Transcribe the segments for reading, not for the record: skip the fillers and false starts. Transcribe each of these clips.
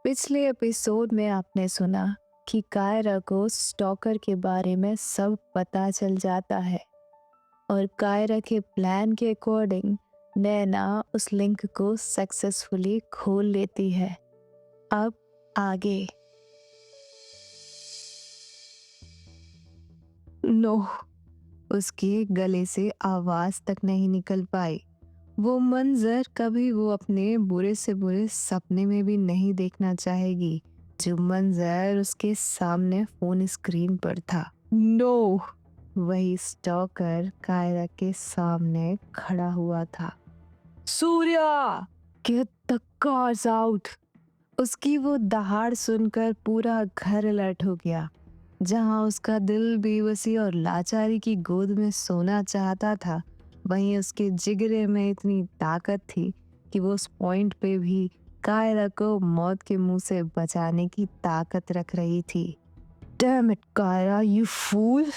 पिछले एपिसोड में आपने सुना कि कायरा को स्टॉकर के बारे में सब पता चल जाता है और कायरा के प्लान के अकॉर्डिंग नैना उस लिंक को सक्सेसफुली खोल लेती है। अब आगे। नो, उसके गले से आवाज तक नहीं निकल पाई। वो मंजर कभी वो अपने बुरे से बुरे सपने में भी नहीं देखना चाहेगी, जो मंजर उसके सामने फोन स्क्रीन पर था। नो, वही स्टॉकर कायरा के सामने खड़ा हुआ था। Surya, get the cars out. उसकी वो दहाड़ सुनकर पूरा घर अलर्ट हो गया। जहां उसका दिल बेबसी और लाचारी की गोद में सोना चाहता था, वहीं उसके जिगरे में इतनी ताकत थी कि वो उस पॉइंट पे भी कायरा को मौत के मुंह से बचाने की ताकत रख रही थी। Damn it Kaira, you fool.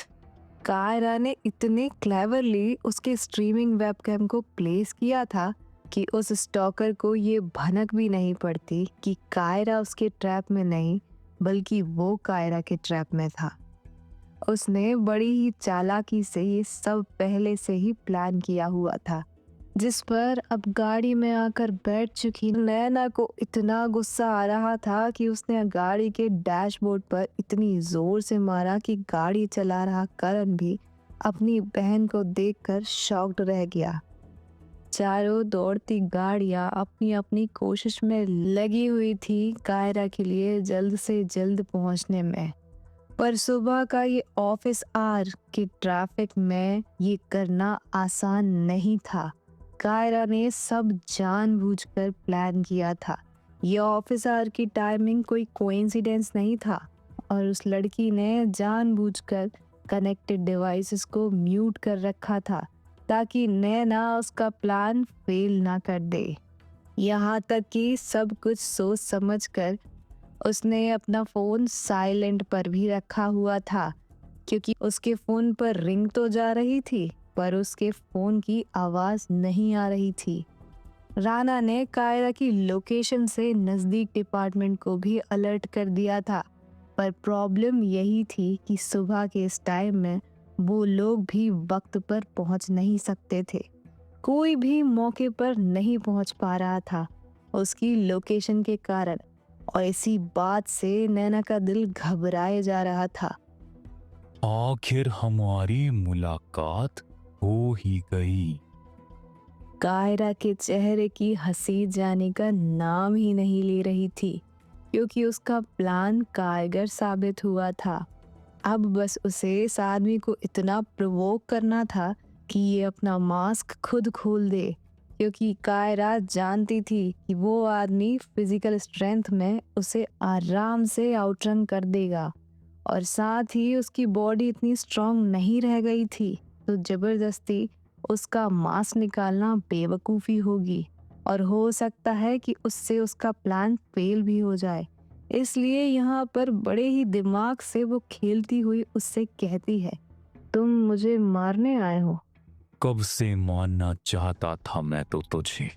Kaira ने इतने क्लेवरली उसके स्ट्रीमिंग वेबकैम को प्लेस किया था कि उस स्टॉकर को ये भनक भी नहीं पड़ती कि कायरा उसके ट्रैप में नहीं, बल्कि वो कायरा के ट्रैप में था। उसने बड़ी ही चालाकी से ये सब पहले से ही प्लान किया हुआ था, जिस पर अब गाड़ी में आकर बैठ चुकी नैना को इतना गुस्सा आ रहा था कि उसने गाड़ी के डैशबोर्ड पर इतनी जोर से मारा कि गाड़ी चला रहा करण भी अपनी बहन को देखकर शॉक्ड रह गया। चारों दौड़ती गाड़ियां अपनी अपनी कोशिश में लगी हुई थी कायरा के लिए जल्द से जल्द पहुंचने में, पर सुबह का ये ऑफिस आवर के ट्रैफिक में ये करना आसान नहीं था। कायरा ने सब जानबूझकर प्लान किया था। ये ऑफिस आवर की टाइमिंग कोई कोइंसिडेंस नहीं था और उस लड़की ने जानबूझकर कनेक्टेड डिवाइसेस को म्यूट कर रखा था ताकि नैना उसका प्लान फेल ना कर दे। यहाँ तक कि सब कुछ सोच समझकर उसने अपना फोन साइलेंट पर भी रखा हुआ था, क्योंकि उसके फोन पर रिंग तो जा रही थी पर उसके फोन की आवाज नहीं आ रही थी। राना ने कायरा की लोकेशन से नजदीक डिपार्टमेंट को भी अलर्ट कर दिया था, पर प्रॉब्लम यही थी कि सुबह के इस टाइम में वो लोग भी वक्त पर पहुंच नहीं सकते थे। कोई भी मौके पर नहीं पहुंच पा रहा था उसकी लोकेशन के कारण, और इसी बात से नैना का दिल घबराए जा रहा था। आखिर हमारी मुलाकात हो ही गई। कायरा के चेहरे की हंसी जाने का नाम ही नहीं ले रही थी, क्योंकि उसका प्लान कारगर साबित हुआ था। अब बस उसे इस आदमी को इतना प्रोवोक करना था कि ये अपना मास्क खुद खोल दे, क्योंकि कायरा जानती थी कि वो आदमी फिजिकल स्ट्रेंथ में उसे आराम से आउटरन कर देगा, और साथ ही उसकी बॉडी इतनी स्ट्रांग नहीं रह गई थी, तो जबरदस्ती उसका मांस निकालना बेवकूफ़ी होगी और हो सकता है कि उससे उसका प्लान फेल भी हो जाए। इसलिए यहाँ पर बड़े ही दिमाग से वो खेलती हुई उससे कहती है, तुम मुझे मारने आए हो? कब से मानना चाहता था मैं तो तुझे।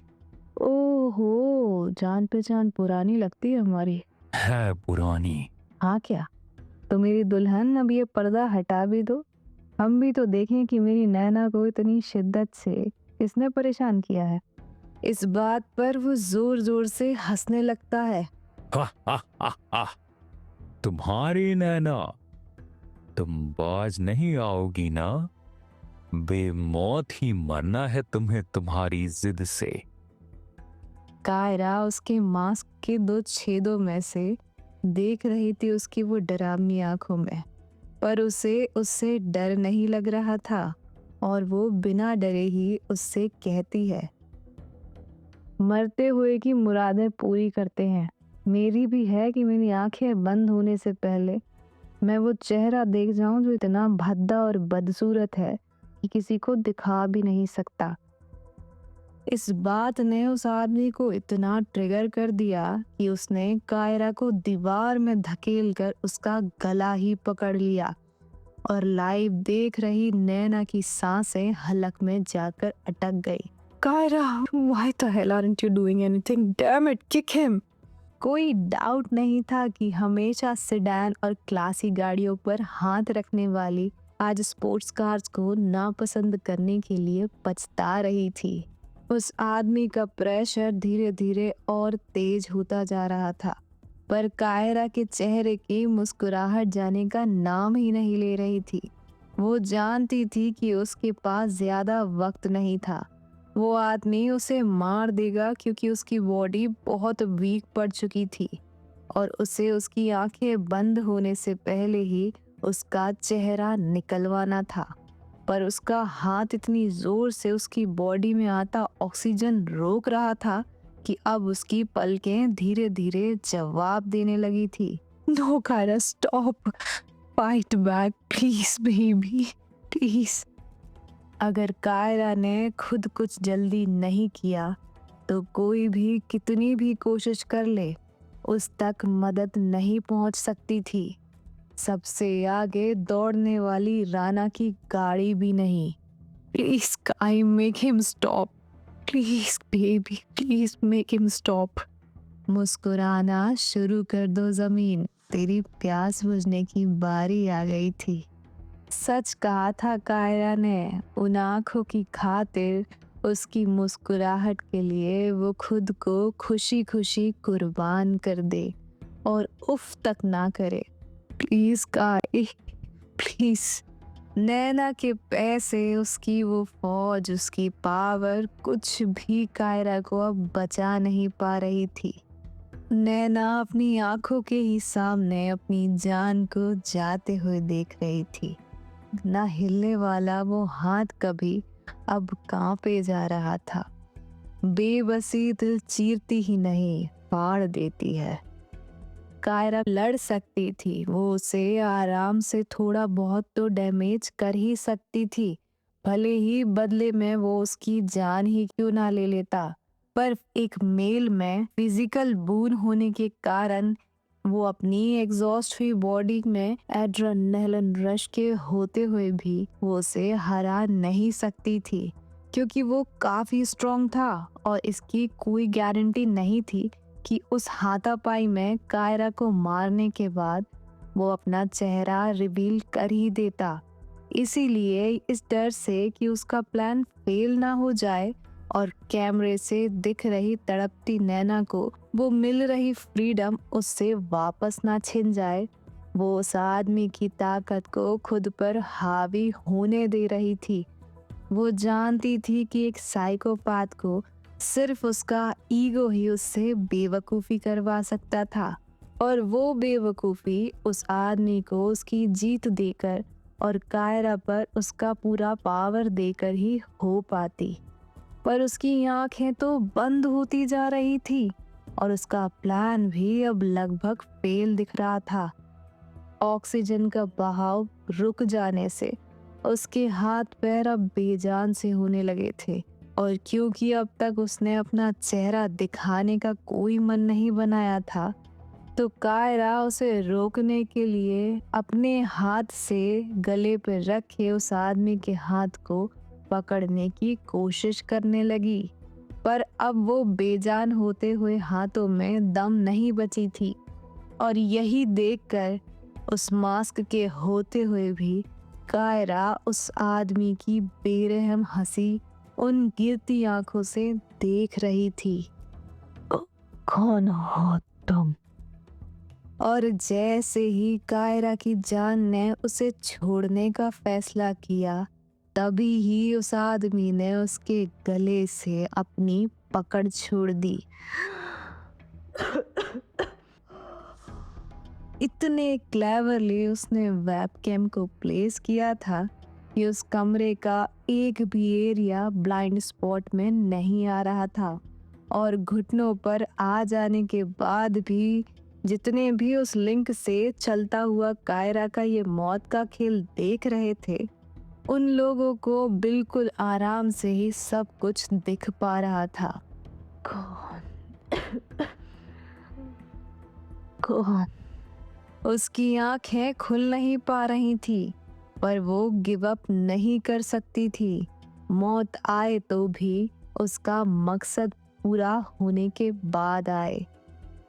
ओहो, जान पहचान पुरानी लगती है हमारी। है पुरानी। हाँ क्या? तो मेरी दुल्हन, अब ये पर्दा हटा भी दो, हम भी तो देखें कि मेरी नैना को इतनी शिद्दत से किसने परेशान किया है। इस बात पर वो जोर जोर से हंसने लगता है। हा हा हा हा। तुम्हारी नैना, तुम बाज नहीं आओगी ना। बेमौत ही मरना है तुम्हें तुम्हारी जिद से। कायरा उसके मास्क के दो छेदों में से देख रही थी उसकी वो डरावनी आंखों में, पर उसे उससे डर नहीं लग रहा था और वो बिना डरे ही उससे कहती है, मरते हुए की मुरादें पूरी करते हैं। मेरी भी है कि मेरी आंखें बंद होने से पहले मैं वो चेहरा देख जाऊं जो इतना भद्दा और बदसूरत है कि किसी को दिखा भी नहीं सकता। इस बात ने उस आदमी को इतना ट्रिगर कर दिया कि उसने कायरा को दीवार में धकेलकर उसका गला ही पकड़ लिया और लाइव देख रही नैना की सांसें हलक में जाकर अटक गई। Kaira, why the hell aren't you doing anything? Damn it, kick him! कोई डाउट नहीं था कि हमेशा सेडान और क्लासी गाड़ियों पर हाथ रखने वाली आज स्पोर्ट्स कार्स को नापसंद करने के लिए पछता रही थी। उस आदमी का प्रेशर धीरे धीरे और तेज होता जा रहा था, पर कायरा के चेहरे की मुस्कुराहट जाने का नाम ही नहीं ले रही थी। वो जानती थी कि उसके पास ज्यादा वक्त नहीं था। वो आदमी उसे मार देगा क्योंकि उसकी बॉडी बहुत वीक पड़ चुकी थी और उसे उसकी आंखें बंद होने से पहले ही उसका चेहरा निकलवाना था। पर उसका हाथ इतनी जोर से उसकी बॉडी में आता ऑक्सीजन रोक रहा था कि अब उसकी पलकें धीरे धीरे जवाब देने लगी थी। No Kaira, stop, fight back please baby, please. अगर कायरा ने खुद कुछ जल्दी नहीं किया तो कोई भी कितनी भी कोशिश कर ले उस तक मदद नहीं पहुंच सकती थी। सबसे आगे दौड़ने वाली राना की गाड़ी भी नहीं। प्लीज काई, make him stop, please baby, please make him stop. मुस्कुराना शुरू कर दो जमीन, तेरी प्यास बुझने की बारी आ गई थी। सच कहा था कायरा ने। उन आंखों की खातिर, उसकी मुस्कुराहट के लिए वो खुद को खुशी खुशी कुर्बान कर दे और उफ तक ना करे। प्लीज काय, प्लीज। नैना के पैसे, उसकी वो फौज, उसकी पावर, कुछ भी कायरा को अब बचा नहीं पा रही थी। नैना अपनी आंखों के ही सामने अपनी जान को जाते हुए देख रही थी। ना हिलने वाला वो हाथ कभी अब कांपे जा रहा था। बेबसी दिल चीरती ही नहीं, फाड़ देती है। कायरा लड़ सकती थी, वो उसे आराम से थोड़ा बहुत तो डैमेज कर ही सकती थी, भले ही बदले में वो उसकी जान ही क्यों ना ले लेता। पर एक मेल में फिजिकल बून होने के कारण वो अपनी एग्जॉस्ट हुई बॉडी में एड्रेनलिन रश के होते हुए भी वो उसे हरा नहीं सकती थी, क्योंकि वो काफी स्ट्रांग था और इसकी कोई गारंटी नहीं थी कि उस हाथापाई में कायरा को मारने के बाद वो अपना चेहरा रिवील कर ही देता। इसीलिए इस डर से कि उसका प्लान फेल ना हो जाए और कैमरे से दिख रही तड़पती नैना को वो मिल रही फ्रीडम उससे वापस ना छिन जाए, वो उस आदमी की ताकत को खुद पर हावी होने दे रही थी। वो जानती थी कि एक साइकोपैथ को सिर्फ उसका ईगो ही उससे बेवकूफ़ी करवा सकता था, और वो बेवकूफ़ी उस आदमी को उसकी जीत देकर और कायरा पर उसका पूरा पावर देकर ही हो पाती। पर उसकी आंखें तो बंद होती जा रही थी और उसका प्लान भी अब लगभग फेल दिख रहा था। ऑक्सीजन का बहाव रुक जाने से उसके हाथ पैर अब बेजान से होने लगे थे, और क्योंकि अब तक उसने अपना चेहरा दिखाने का कोई मन नहीं बनाया था, तो कायरा उसे रोकने के लिए अपने हाथ से गले पर रखे उस आदमी के हाथ को पकड़ने की कोशिश करने लगी। पर अब वो बेजान होते हुए हाथों में दम नहीं बची थी, और यही देखकर उस मास्क के होते हुए भी कायरा उस आदमी की बेरहम हंसी उन गिरती आंखों से देख रही थी। कौन हो तुम? और जैसे ही कायरा की जान ने उसे छोड़ने का फैसला किया, तभी ही उस आदमी ने उसके गले से अपनी पकड़ छोड़ दी। इतने क्लेवरली उसने वेबकैम को प्लेस किया था कि उस कमरे का एक भी एरिया ब्लाइंड स्पॉट में नहीं आ रहा था, और घुटनों पर आ जाने के बाद भी जितने भी उस लिंक से चलता हुआ कायरा का ये मौत का खेल देख रहे थे, उन लोगों को बिल्कुल आराम से ही सब कुछ दिख पा रहा था। कौन? उसकी आंखें खुल नहीं पा रही थी, पर वो गिव अप नहीं कर सकती थी। मौत आए तो भी उसका मकसद पूरा होने के बाद आए।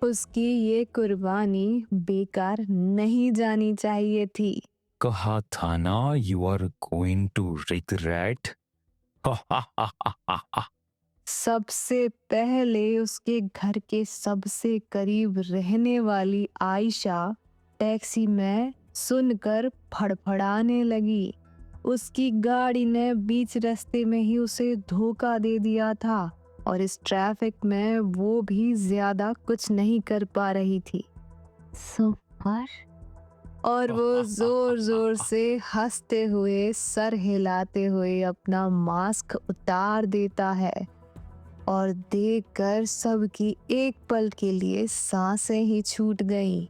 उसकी ये कुर्बानी बेकार नहीं जानी चाहिए थी। कहा था ना, you are going to regret. सबसे पहले उसके घर के सबसे करीब रहने वाली आयशा टैक्सी में सुनकर फड़फड़ाने लगी। उसकी गाड़ी ने बीच रास्ते में ही उसे धोखा दे दिया था और इस ट्रैफिक में वो भी ज्यादा कुछ नहीं कर पा रही थी। समर, और वो जोर जोर से हंसते हुए सर हिलाते हुए अपना मास्क उतार देता है और देखकर सबकी एक पल के लिए सांसें ही छूट गईं।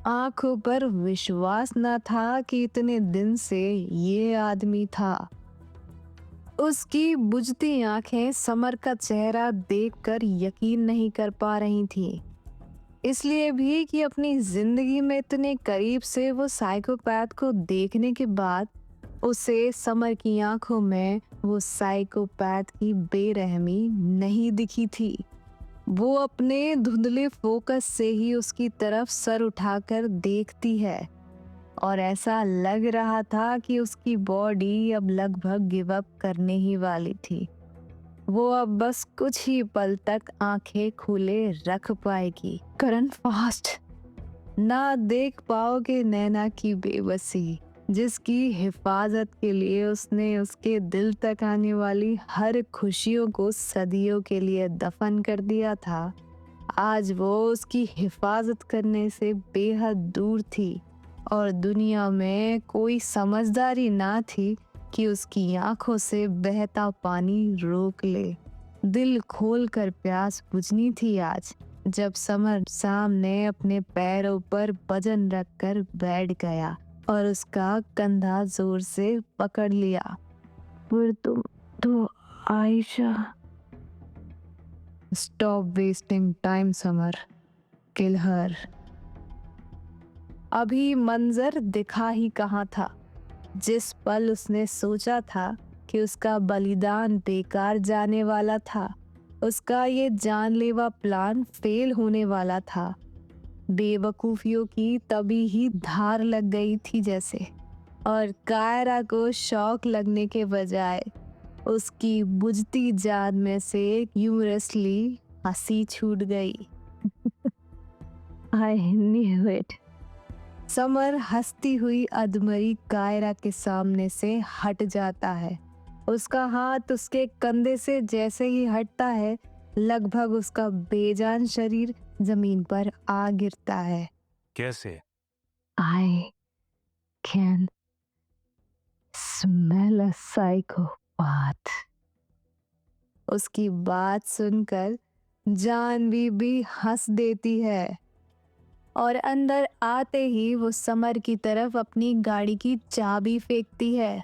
आंखों पर विश्वास न था कि इतने दिन से ये आदमी था। उसकी बुझती आंखें समर का चेहरा देखकर यकीन नहीं कर पा रही थीं। इसलिए भी कि अपनी जिंदगी में इतने करीब से वो साइकोपैथ को देखने के बाद उसे समर की आंखों में वो साइकोपैथ की बेरहमी नहीं दिखी थी। वो अपने धुंधले फोकस से ही उसकी तरफ सर उठाकर देखती है और ऐसा लग रहा था कि उसकी बॉडी अब लगभग गिव अप करने ही वाली थी। वो अब बस कुछ ही पल तक आंखें खुले रख पाएगी। करण फास्ट, ना देख पाओगे नैना की बेबसी, जिसकी हिफाजत के लिए उसने उसके दिल तक आने वाली हर खुशियों को सदियों के लिए दफन कर दिया था। आज वो उसकी हिफाजत करने से बेहद दूर थी और दुनिया में कोई समझदारी ना थी कि उसकी आंखों से बहता पानी रोक ले। दिल खोलकर प्यास बुझनी थी आज, जब समर सामने अपने पैरों पर वजन रखकर बैठ गया और उसका कंधा जोर से पकड़ लिया। पर तुम तो Aisha. Stop wasting time Samar, kill her. अभी मंजर दिखा ही कहाँ था। जिस पल उसने सोचा था कि उसका बलिदान बेकार जाने वाला था, उसका ये जानलेवा प्लान फेल होने वाला था। बेवकूफियों की तभी ही धार लग गई थी जैसे, और कायरा को शौक लगने के बजाय उसकी बुझती जान में से ह्यूमरसली हंसी छूट गई। I knew it. समर हंसती हुई अधमरी कायरा के सामने से हट जाता है। उसका हाथ उसके कंधे से जैसे ही हटता है, लगभग उसका बेजान शरीर जमीन पर आ गिरता है। कैसे? I can smell a psychopath. उसकी बात सुनकर जानवी भी हंस देती है और अंदर आते ही वो समर की तरफ अपनी गाड़ी की चाबी फेंकती है,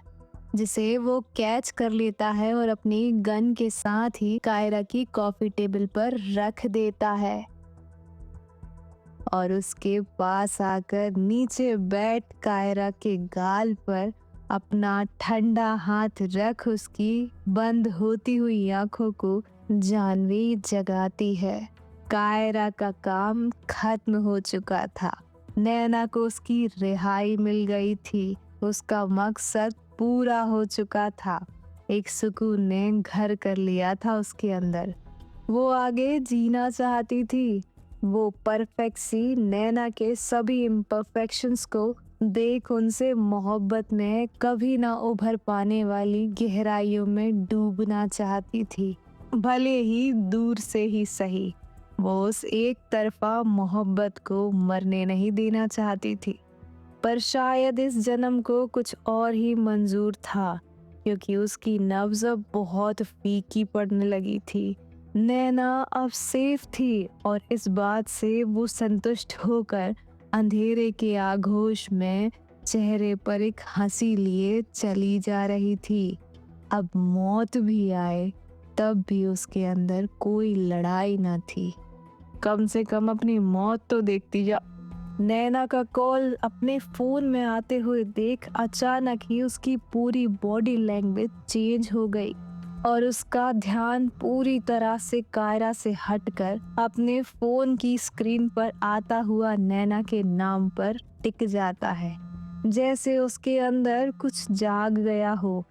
जिसे वो कैच कर लेता है और अपनी गन के साथ ही कायरा की कॉफी टेबल पर रख देता है और उसके पास आकर नीचे बैठ कायरा के गाल पर अपना ठंडा हाथ रख उसकी बंद होती हुई आंखों को जानवी जगाती है। कायरा का काम खत्म हो चुका था। नैना को उसकी रिहाई मिल गई थी। उसका मकसद पूरा हो चुका था। एक सुकून ने घर कर लिया था उसके अंदर। वो आगे जीना चाहती थी। वो परफेक्ट सी नैना के सभी इम्परफेक्शंस को देख उनसे मोहब्बत में कभी ना उभर पाने वाली गहराइयों में डूबना चाहती थी, भले ही दूर से ही सही। वो उस एक तरफा मोहब्बत को मरने नहीं देना चाहती थी, पर शायद इस जन्म को कुछ और ही मंजूर था, क्योंकि उसकी नब्ज अब बहुत फीकी पड़ने लगी थी। नैना अब सेफ थी और इस बात से वो संतुष्ट होकर अंधेरे के आगोश में चेहरे पर एक हंसी लिए चली जा रही थी। अब मौत भी आए तब भी उसके अंदर कोई लड़ाई न थी। कम से कम अपनी मौत तो देखती जा। नैना का कॉल अपने फोन में आते हुए देख अचानक ही उसकी पूरी बॉडी लैंग्वेज चेंज हो गई और उसका ध्यान पूरी तरह से कायरा से हटकर अपने फोन की स्क्रीन पर आता हुआ नैना के नाम पर टिक जाता है, जैसे उसके अंदर कुछ जाग गया हो।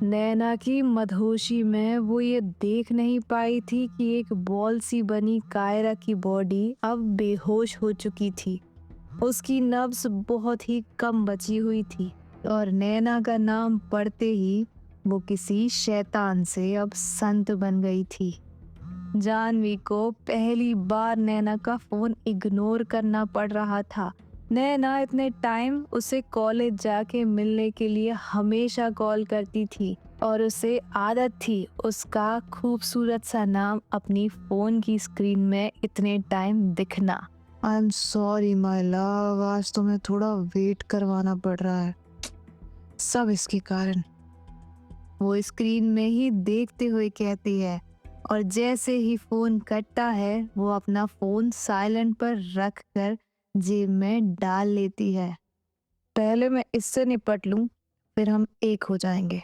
नैना की मदहोशी में वो ये देख नहीं पाई थी कि एक बॉल सी बनी कायरा की बॉडी अब बेहोश हो चुकी थी। उसकी नब्ज बहुत ही कम बची हुई थी और नैना का नाम पढ़ते ही वो किसी शैतान से अब संत बन गई थी। जानवी को पहली बार नैना का फोन इग्नोर करना पड़ रहा था। नैना इतने टाइम उसे कॉलेज जाके मिलने के लिए हमेशा कॉल करती थी और उसे आदत थी उसका खूबसूरत सा नाम अपनी फोन की स्क्रीन में इतने टाइम दिखना। I am sorry my love, आज तुम्हें थोड़ा वेट करवाना पड़ रहा है, सब इसके कारण। वो स्क्रीन में ही देखते हुए कहती है और जैसे ही फोन कटता है वो अपना फोन साइलेंट पर रख कर जेब में डाल लेती है। पहले मैं इससे निपट लूं, फिर हम एक हो जाएंगे।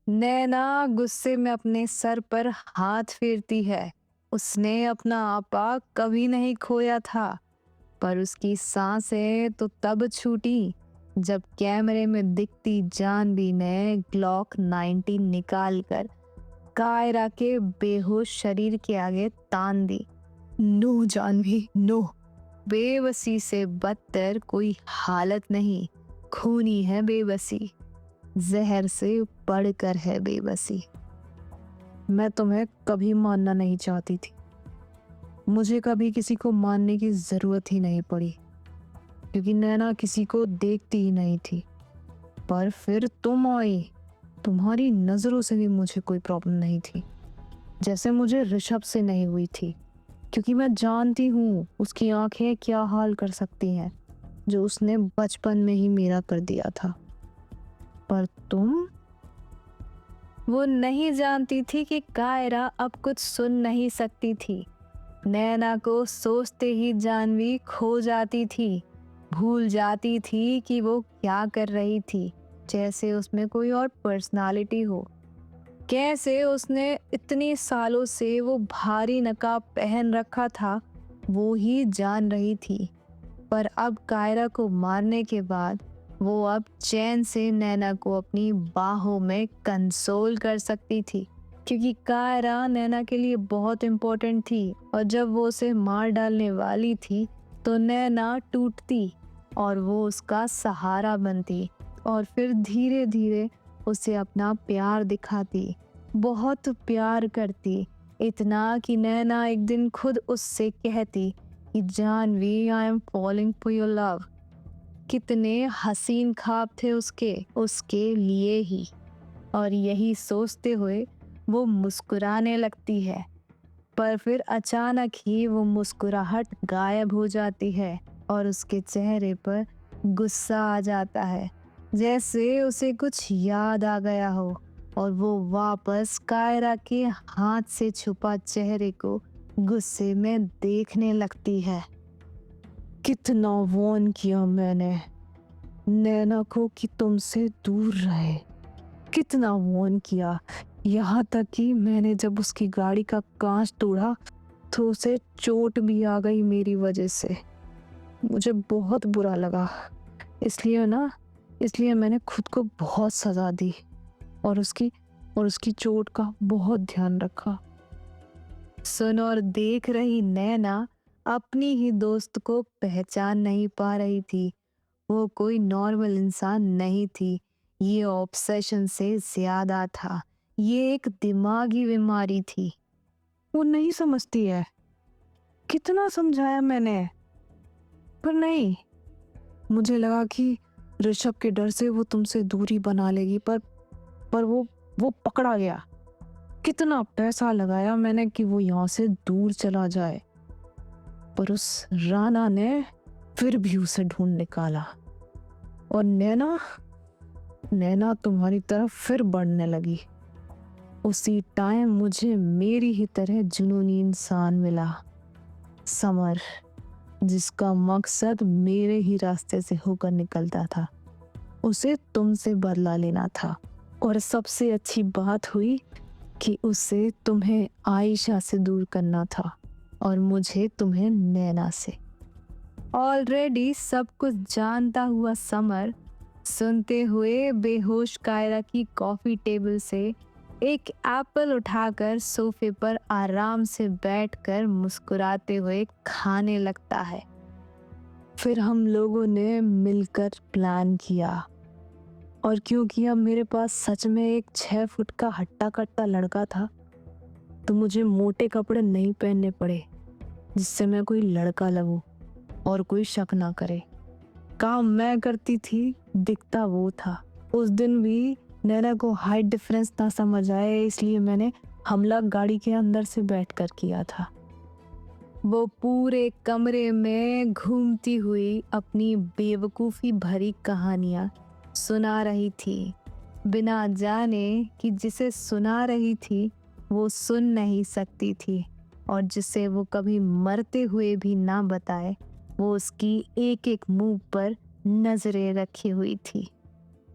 नैना गुस्से में अपने सर पर हाथ फेरती है। उसने अपना आपा कभी नहीं खोया था, पर उसकी सांसें तो तब छूटी जब कैमरे में दिखती जानवी ने ग्लॉक 19 निकालकर कायरा के बेहोश शरीर के आगे तान दी। No Jahnavi, no. बेबसी से बदतर कोई हालत नहीं, खूनी है बेबसी, जहर से बढ़कर है बेबसी। मैं तुम्हें कभी मानना नहीं चाहती थी, मुझे कभी किसी को मानने की जरूरत ही नहीं पड़ी, क्योंकि नैना किसी को देखती ही नहीं थी। पर फिर तुम आई, तुम्हारी नजरों से भी मुझे कोई प्रॉब्लम नहीं थी, जैसे मुझे ऋषभ से नहीं हुई थी, क्योंकि मैं जानती हूँ उसकी आंखें क्या हाल कर सकती हैं, जो उसने बचपन में ही मेरा कर दिया था। पर तुम, वो नहीं जानती थी कि कायरा अब कुछ सुन नहीं सकती थी। नैना को सोचते ही जानवी खो जाती थी, भूल जाती थी कि वो क्या कर रही थी, जैसे उसमें कोई और पर्सनालिटी हो। कैसे उसने इतनी सालों से वो भारी नकाब पहन रखा था वो ही जान रही थी। पर अब कायरा को मारने के बाद वो अब चैन से नैना को अपनी बाहों में कंसोल कर सकती थी, क्योंकि कायरा नैना के लिए बहुत इम्पोर्टेंट थी और जब वो उसे मार डालने वाली थी तो नैना टूटती और वो उसका सहारा बनती और फिर धीरे धीरे उसे अपना प्यार दिखाती, बहुत प्यार करती, इतना कि नैना एक दिन खुद उससे कहती कि Janvi, I am falling for your love. कितने हसीन ख्वाब थे उसके लिए ही। और यही सोचते हुए वो मुस्कुराने लगती है, पर फिर अचानक ही वो मुस्कुराहट गायब हो जाती है और उसके चेहरे पर गुस्सा आ जाता है, जैसे उसे कुछ याद आ गया हो और वो वापस कायरा के हाथ से छुपा चेहरे को गुस्से में देखने लगती है। कितना वार्न किया मैंने नैना को कि तुमसे दूर रहे, कितना वार्न किया, यहाँ तक कि मैंने जब उसकी गाड़ी का कांच तोड़ा तो उसे चोट भी आ गई मेरी वजह से। मुझे बहुत बुरा लगा, इसलिए मैंने खुद को बहुत सजा दी और उसकी चोट का बहुत ध्यान रखा। सुन और देख रही नैना अपनी ही दोस्त को पहचान नहीं पा रही थी। वो कोई नॉर्मल इंसान नहीं थी, ये ऑब्सेशन से ज्यादा था, ये एक दिमागी बीमारी थी। वो नहीं समझती है, कितना समझाया मैंने, पर नहीं। मुझे लगा कि ऋषभ के डर से वो तुमसे दूरी बना लेगी, पर वो पकड़ा गया। कितना पैसा लगाया मैंने कि वो यहाँ से दूर चला जाए, पर उस राना ने फिर भी उसे ढूंढ निकाला और नैना तुम्हारी तरफ फिर बढ़ने लगी। उसी टाइम मुझे मेरी ही तरह जुनूनी इंसान मिला, समर, जिसका मकसद मेरे ही रास्ते से होकर निकलता था। उसे तुमसे बदला लेना था। और सबसे अच्छी बात हुई कि उसे तुम्हें आयशा से दूर करना था और मुझे तुम्हें नैना से। ऑलरेडी सब कुछ जानता हुआ समर सुनते हुए बेहोश कायरा की कॉफी टेबल से एक एप्पल उठाकर सोफे पर आराम से बैठकर मुस्कुराते हुए खाने लगता है। फिर हम लोगों ने मिलकर प्लान किया, और क्योंकि अब मेरे पास सच में एक 6 फुट का हट्टा कट्टा लड़का था, तो मुझे मोटे कपड़े नहीं पहनने पड़े जिससे मैं कोई लड़का लगूं और कोई शक ना करे। काम मैं करती थी, दिखता वो था। उस दिन भी नैना को हाइट डिफरेंस ना समझ आए, इसलिए मैंने हमला गाड़ी के अंदर से बैठकर किया था। वो पूरे कमरे में घूमती हुई अपनी बेवकूफ़ी भरी कहानियाँ सुना रही थी, बिना जाने कि जिसे सुना रही थी वो सुन नहीं सकती थी, और जिसे वो कभी मरते हुए भी ना बताए वो उसकी एक एक मुंह पर नजरें रखी हुई थी।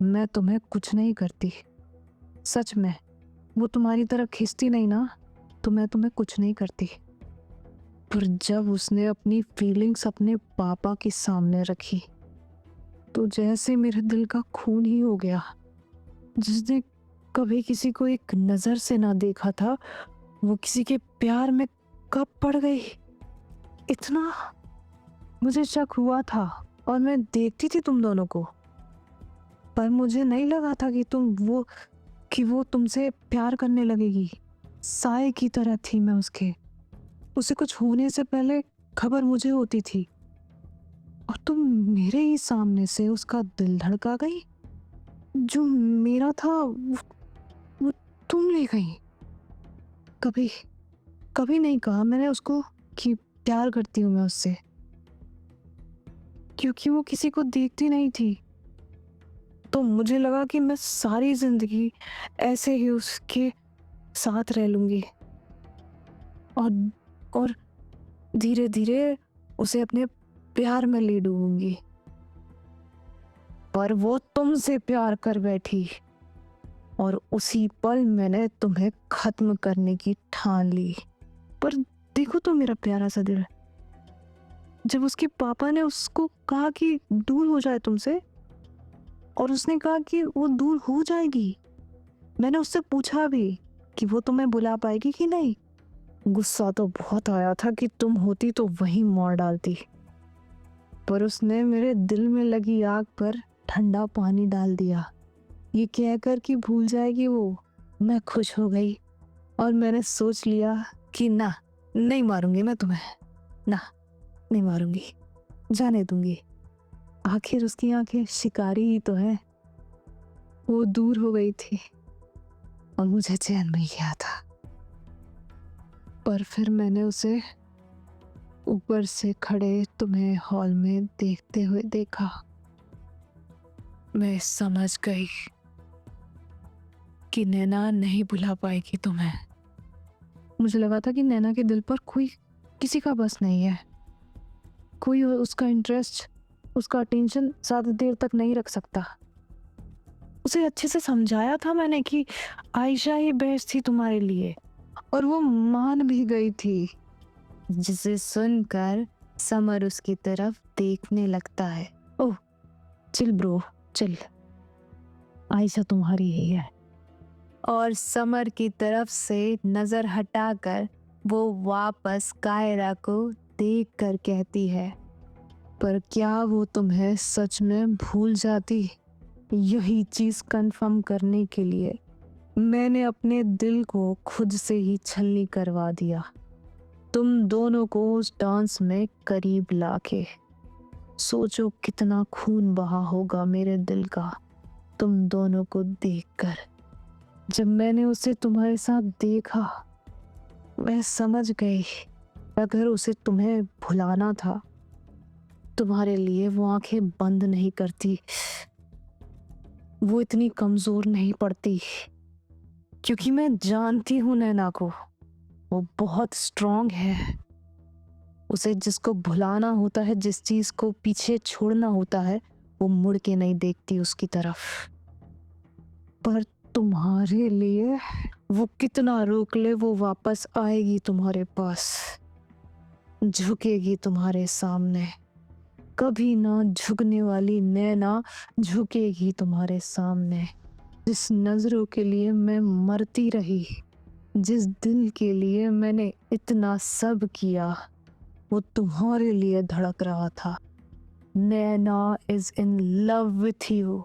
मैं तुम्हें कुछ नहीं करती, सच में। वो तुम्हारी तरह खींचती नहीं ना, तो मैं तुम्हें कुछ नहीं करती। पर जब उसने अपनी फीलिंग्स अपने पापा के सामने रखी, तो जैसे मेरे दिल का खून ही हो गया। जिसने कभी किसी को एक नजर से ना देखा था, वो किसी के प्यार में कब पड़ गई। इतना मुझे शक हुआ था, और मैं देखती थी तुम दोनों को, पर मुझे नहीं लगा था कि वो तुमसे प्यार करने लगेगी। साए की तरह थी मैं उसके। उसे कुछ होने से पहले खबर मुझे होती थी, और तुम मेरे ही सामने से उसका दिल धड़का गई। जो मेरा था वो तुम ले गई। कभी कभी नहीं कहा मैंने उसको कि प्यार करती हूँ मैं उससे, क्योंकि वो किसी को देखती नहीं थी। तो मुझे लगा कि मैं सारी जिंदगी ऐसे ही उसके साथ रह लूंगी, और धीरे धीरे उसे अपने प्यार में ले डूबूंगी। पर वो तुमसे प्यार कर बैठी, और उसी पल मैंने तुम्हें खत्म करने की ठान ली। पर देखो तो मेरा प्यारा सा दिल, जब उसके पापा ने उसको कहा कि दूर हो जाए तुमसे, और उसने कहा कि वो दूर हो जाएगी, मैंने उससे पूछा भी कि वो तुम्हें बुला पाएगी कि नहीं। गुस्सा तो बहुत आया था कि तुम होती तो वहीं मार डालती, पर उसने मेरे दिल में लगी आग पर ठंडा पानी डाल दिया, ये कहकर कि भूल जाएगी वो। मैं खुश हो गई, और मैंने सोच लिया कि ना, नहीं मारूंगी मैं तुम्हें, ना, नहीं मारूंगी, जाने दूंगी। आखिर उसकी आंखें शिकारी ही तो है। वो दूर हो गई थी, और मुझे चैन मिल गया था। पर फिर मैंने उसे ऊपर से खड़े तुम्हें हॉल में देखते हुए देखा। मैं समझ गई कि नैना नहीं बुला पाएगी तुम्हें। मुझे लगा था कि नैना के दिल पर कोई किसी का बस नहीं है, कोई उसका इंटरेस्ट, उसका अटेंशन ज़्यादा देर तक नहीं रख सकता। उसे अच्छे से समझाया था मैंने कि आयशा ही बेस्ट थी तुम्हारे लिए, और वो मान भी गई थी। जिसे सुनकर समर उसकी तरफ देखने लगता है। ओह चिल ब्रो, चिल, आयशा तुम्हारी ही है। और समर की तरफ से नजर हटाकर वो वापस कायरा को देख कर कहती है, पर क्या वो तुम्हें सच में भूल जाती? यही चीज कंफर्म करने के लिए मैंने अपने दिल को खुद से ही छलनी करवा दिया, तुम दोनों को उस डांस में करीब लाके। सोचो कितना खून बहा होगा मेरे दिल का तुम दोनों को देखकर। जब मैंने उसे तुम्हारे साथ देखा, मैं समझ गई अगर उसे तुम्हें भुलाना था, तुम्हारे लिए वो आंखें बंद नहीं करती, वो इतनी कमजोर नहीं पड़ती। क्योंकि मैं जानती हूँ नैना को, वो बहुत स्ट्रांग है। उसे जिसको भुलाना होता है, जिस चीज को पीछे छोड़ना होता है, वो मुड़ के नहीं देखती उसकी तरफ। पर तुम्हारे लिए वो कितना रोक ले वो वापस आएगी तुम्हारे पास, झुकेगी तुम्हारे सामने। कभी ना झुकने वाली नैना झुकेगी तुम्हारे सामने। जिस नजरों के लिए मैं मरती रही, जिस दिल के लिए मैंने इतना सब किया, वो तुम्हारे लिए धड़क रहा था। Naina is in love with you,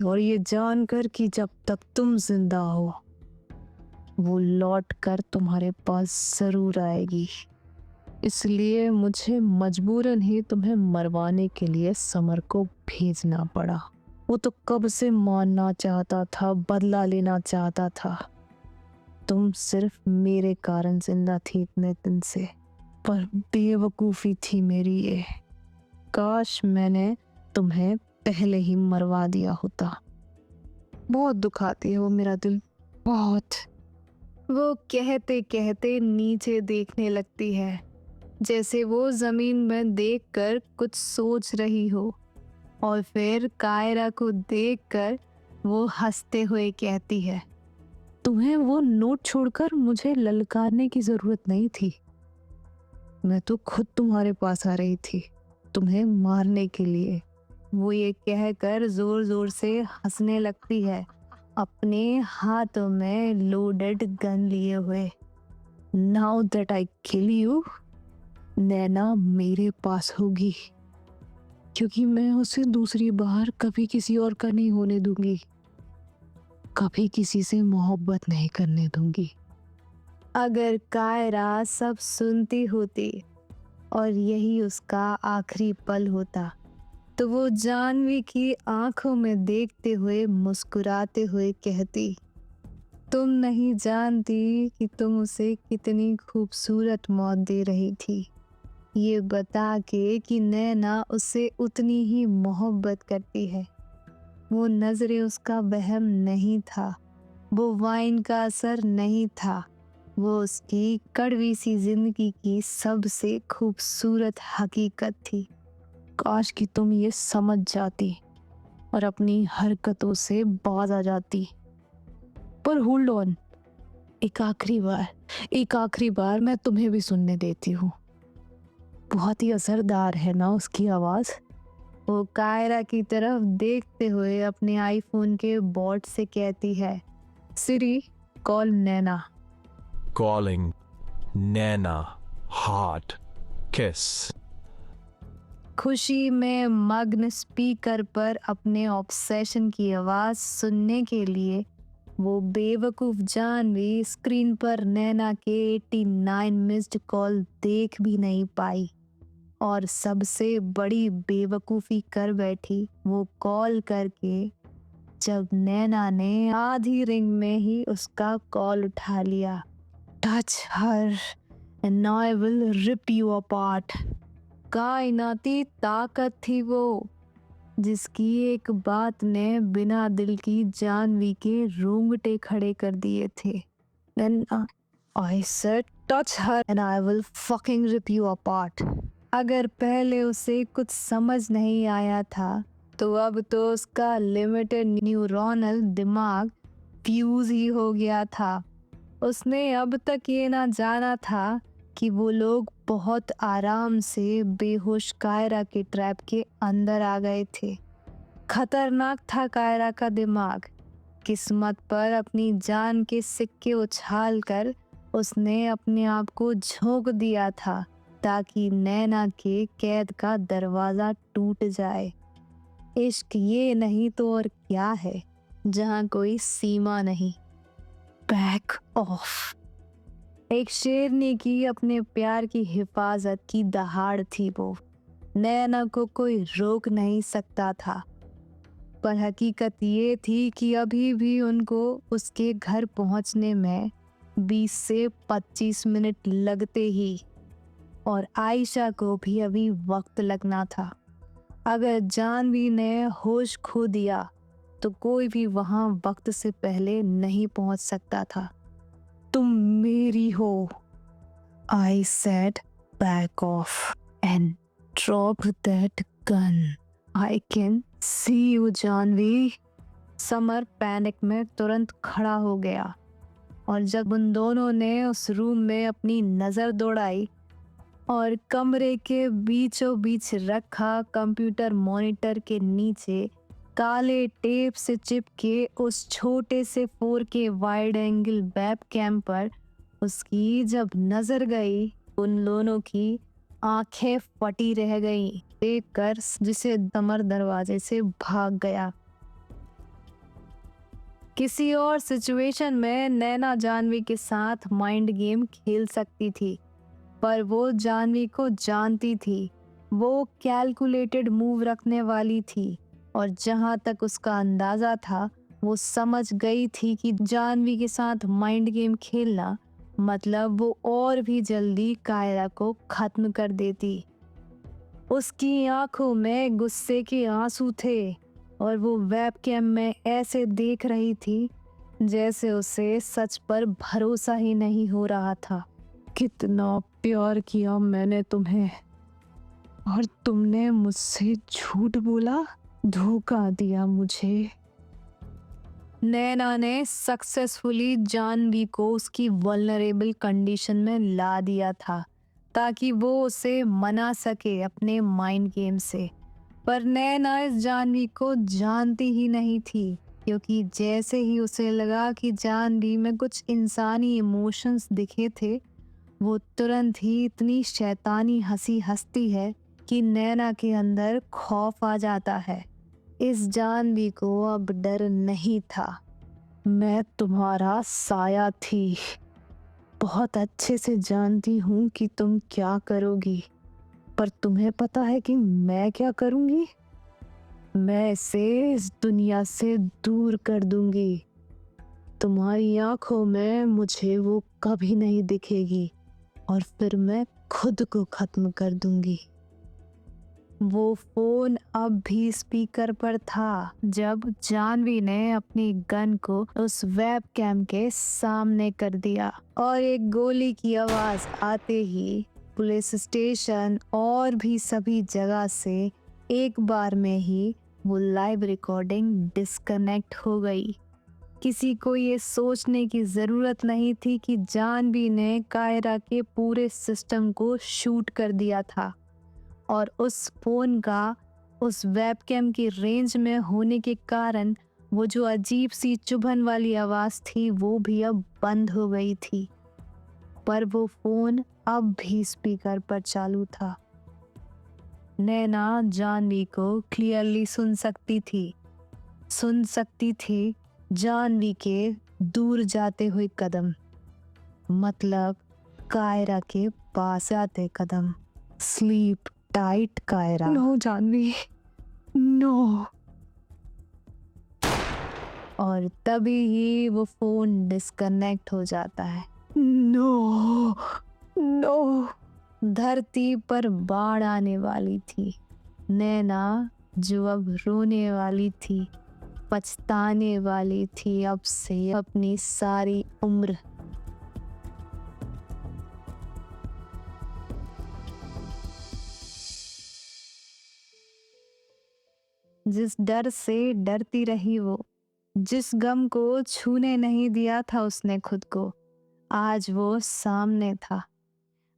और ये जानकर कि जब तक तुम जिंदा हो वो लौट कर तुम्हारे पास जरूर आएगी। इसलिए मुझे मजबूरन ही तुम्हें मरवाने के लिए समर को भेजना पड़ा। वो तो कब से मानना चाहता था, बदला लेना चाहता था। तुम सिर्फ मेरे कारण जिंदा थी इतने दिन से, पर बेवकूफ़ी थी मेरी ये। काश मैंने तुम्हें पहले ही मरवा दिया होता। बहुत दुखाती है वो मेरा दिल, बहुत। वो कहते कहते नीचे देखने लगती है, जैसे वो जमीन में देखकर कुछ सोच रही हो, और फिर कायरा को देखकर वो हंसते हुए कहती है, तुम्हें वो नोट छोड़कर मुझे ललकारने की जरूरत नहीं थी। मैं तो खुद तुम्हारे पास आ रही थी तुम्हें मारने के लिए। वो ये कहकर जोर जोर से हंसने लगती है, अपने हाथों में लोडेड गन लिए हुए। Now that I kill you, Naina मेरे पास होगी, क्योंकि मैं उसे दूसरी बार कभी किसी और का नहीं होने दूंगी, कभी किसी से मोहब्बत नहीं करने दूंगी। अगर कायरा सब सुनती होती और यही उसका आखिरी पल होता, तो वो जानवी की आंखों में देखते हुए मुस्कुराते हुए कहती, तुम नहीं जानती कि तुम उसे कितनी खूबसूरत मौत दे रही थी, ये बता के कि नैना उससे उतनी ही मोहब्बत करती है। वो नजरें उसका वहम नहीं था, वो वाइन का असर नहीं था, वो उसकी कड़वी सी जिंदगी की सबसे खूबसूरत हकीकत थी। काश कि तुम ये समझ जाती और अपनी हरकतों से बाज आ जाती। पर होल्ड ऑन, एक आखिरी बार मैं तुम्हें भी सुनने देती हूँ। बहुत ही असरदार है ना उसकी आवाज। वो कायरा की तरफ देखते हुए अपने आईफोन के बोर्ड से कहती है, सिरी कॉल नैना। Calling Nana. Hard kiss. खुशी में मग्न स्पीकर पर अपने ऑब्सेशन की आवाज सुनने के लिए वो बेवकूफ जानवी स्क्रीन पर नैना के 89 मिस्ड कॉल देख भी नहीं पाई, और सबसे बड़ी बेवकूफ़ी कर बैठी वो कॉल करके, जब नैना ने आधी रिंग में ही उसका कॉल उठा लिया। Touch her and I will rip you apart. कायनाती ताकत थी वो, जिसकी एक बात ने बिना दिल की जानवी के रोंगटे खड़े कर दिए थे। Then I said touch her and I will fucking rip you apart। अगर पहले उसे कुछ समझ नहीं आया था, तो अब तो उसका लिमिटेड न्यूरोनल दिमाग फ्यूज ही हो गया था। उसने अब तक ये ना जाना था कि वो लोग बहुत आराम से बेहोश कायरा के ट्रैप के अंदर आ गए थे। खतरनाक था कायरा का दिमाग। किस्मत पर अपनी जान के सिक्के उछाल कर उसने अपने आप को झोंक दिया था, ताकि नैना के कैद का दरवाजा टूट जाए। इश्क ये नहीं तो और क्या है, जहाँ कोई सीमा नहीं। Back of. एक शेरनी की अपने प्यार की हिफाजत की दहाड़ थी वो। नैना को कोई रोक नहीं सकता था, पर हकीकत ये थी कि अभी भी उनको उसके घर पहुंचने में 20 से 25 मिनट लगते ही, और आयशा को भी अभी वक्त लगना था। अगर जानवी ने होश खो दिया तो कोई भी वहां वक्त से पहले नहीं पहुंच सकता था। तुम मेरी हो। I said back off and drop that gun. I can see you, Janvi. Samar panic में तुरंत खड़ा हो गया और जब उन दोनों ने उस रूम में अपनी नज़र दौड़ाई और कमरे के बीचों बीच रखा कंप्यूटर मॉनिटर के नीचे काले टेप से चिपके उस छोटे से 4K वाइड एंगल वेबकैम पर उसकी जब नजर गई, उन दोनों की आंखें फटी रह गईं देखकर, जिसे समर दरवाजे से भाग गया। किसी और सिचुएशन में नैना जानवी के साथ माइंड गेम खेल सकती थी, पर वो जानवी को जानती थी। वो कैलकुलेटेड मूव रखने वाली थी और जहां तक उसका अंदाजा था वो समझ गई थी कि जानवी के साथ माइंड गेम खेलना मतलब वो और भी जल्दी कायरा को खत्म कर देती। उसकी आंखों में गुस्से के आंसू थे और वो वेबकैम में ऐसे देख रही थी जैसे उसे सच पर भरोसा ही नहीं हो रहा था। कितना प्यार किया मैंने तुम्हें और तुमने मुझसे झूठ बोला, धोखा दिया मुझे। नैना ने सक्सेसफुली जानवी को उसकी वल्नरेबल कंडीशन में ला दिया था ताकि वो उसे मना सके अपने माइंड गेम से, पर नैना इस जानवी को जानती ही नहीं थी, क्योंकि जैसे ही उसे लगा कि जानवी में कुछ इंसानी इमोशंस दिखे थे, वो तुरंत ही इतनी शैतानी हंसी हंसती है कि नैना के अंदर खौफ आ जाता है। इस जानवी को अब डर नहीं था। मैं तुम्हारा साया थी, बहुत अच्छे से जानती हूँ कि तुम क्या करोगी, पर तुम्हें पता है कि मैं क्या करूँगी? मैं इसे इस दुनिया से दूर कर दूंगी। तुम्हारी आंखों में मुझे वो कभी नहीं दिखेगी और फिर मैं खुद को खत्म कर दूंगी। वो फोन अब भी स्पीकर पर था जब जानवी ने अपनी गन को उस वेबकैम के सामने कर दिया और एक गोली की आवाज आते ही पुलिस स्टेशन और भी सभी जगह से एक बार में ही वो लाइव रिकॉर्डिंग डिस्कनेक्ट हो गई। किसी को ये सोचने की जरूरत नहीं थी कि जानवी ने कायरा के पूरे सिस्टम को शूट कर दिया था और उस फोन का उस वेबकैम की रेंज में होने के कारण वो जो अजीब सी चुभन वाली आवाज थी वो भी अब बंद हो गई थी, पर वो फोन अब भी स्पीकर पर चालू था। नैना जानवी को क्लियरली सुन सकती थी जानवी के दूर जाते हुए कदम, मतलब कायरा के पास आते कदम। Sleep tight Kaira. No Jahnavi, no. और तभी ही वो फोन डिस्कनेक्ट हो जाता है। No, no. धरती पर बाढ़ आने वाली थी। नैना जो अब रोने वाली थी, पछताने वाली थी अब से अपनी सारी उम्र। जिस डर से डरती रही वो, जिस गम को छूने नहीं दिया था उसने खुद को, आज वो सामने था।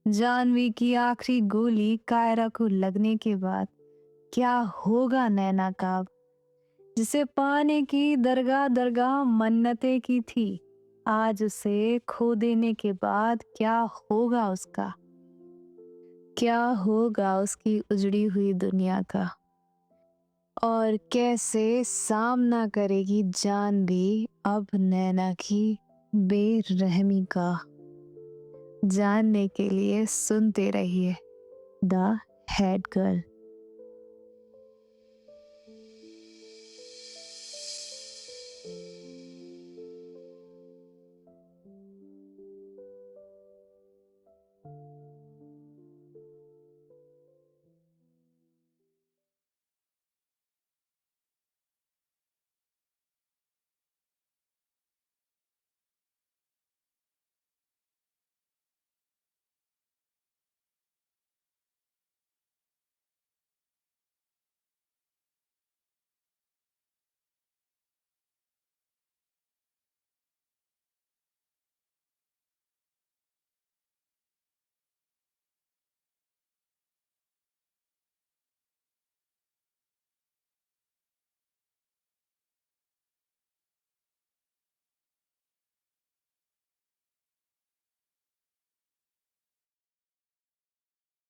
जानवी की आखिरी गोली कायरा को लगने के बाद क्या होगा नैना का अब, जिसे पाने की दरगाह दरगाह मन्नतें की थी, आज उसे खो देने के बाद क्या होगा उसका, क्या होगा उसकी उजड़ी हुई दुनिया का, और कैसे सामना करेगी जानवी अब नैना की बेरहमी का। जानने के लिए सुनते रहिए द हेड गर्ल।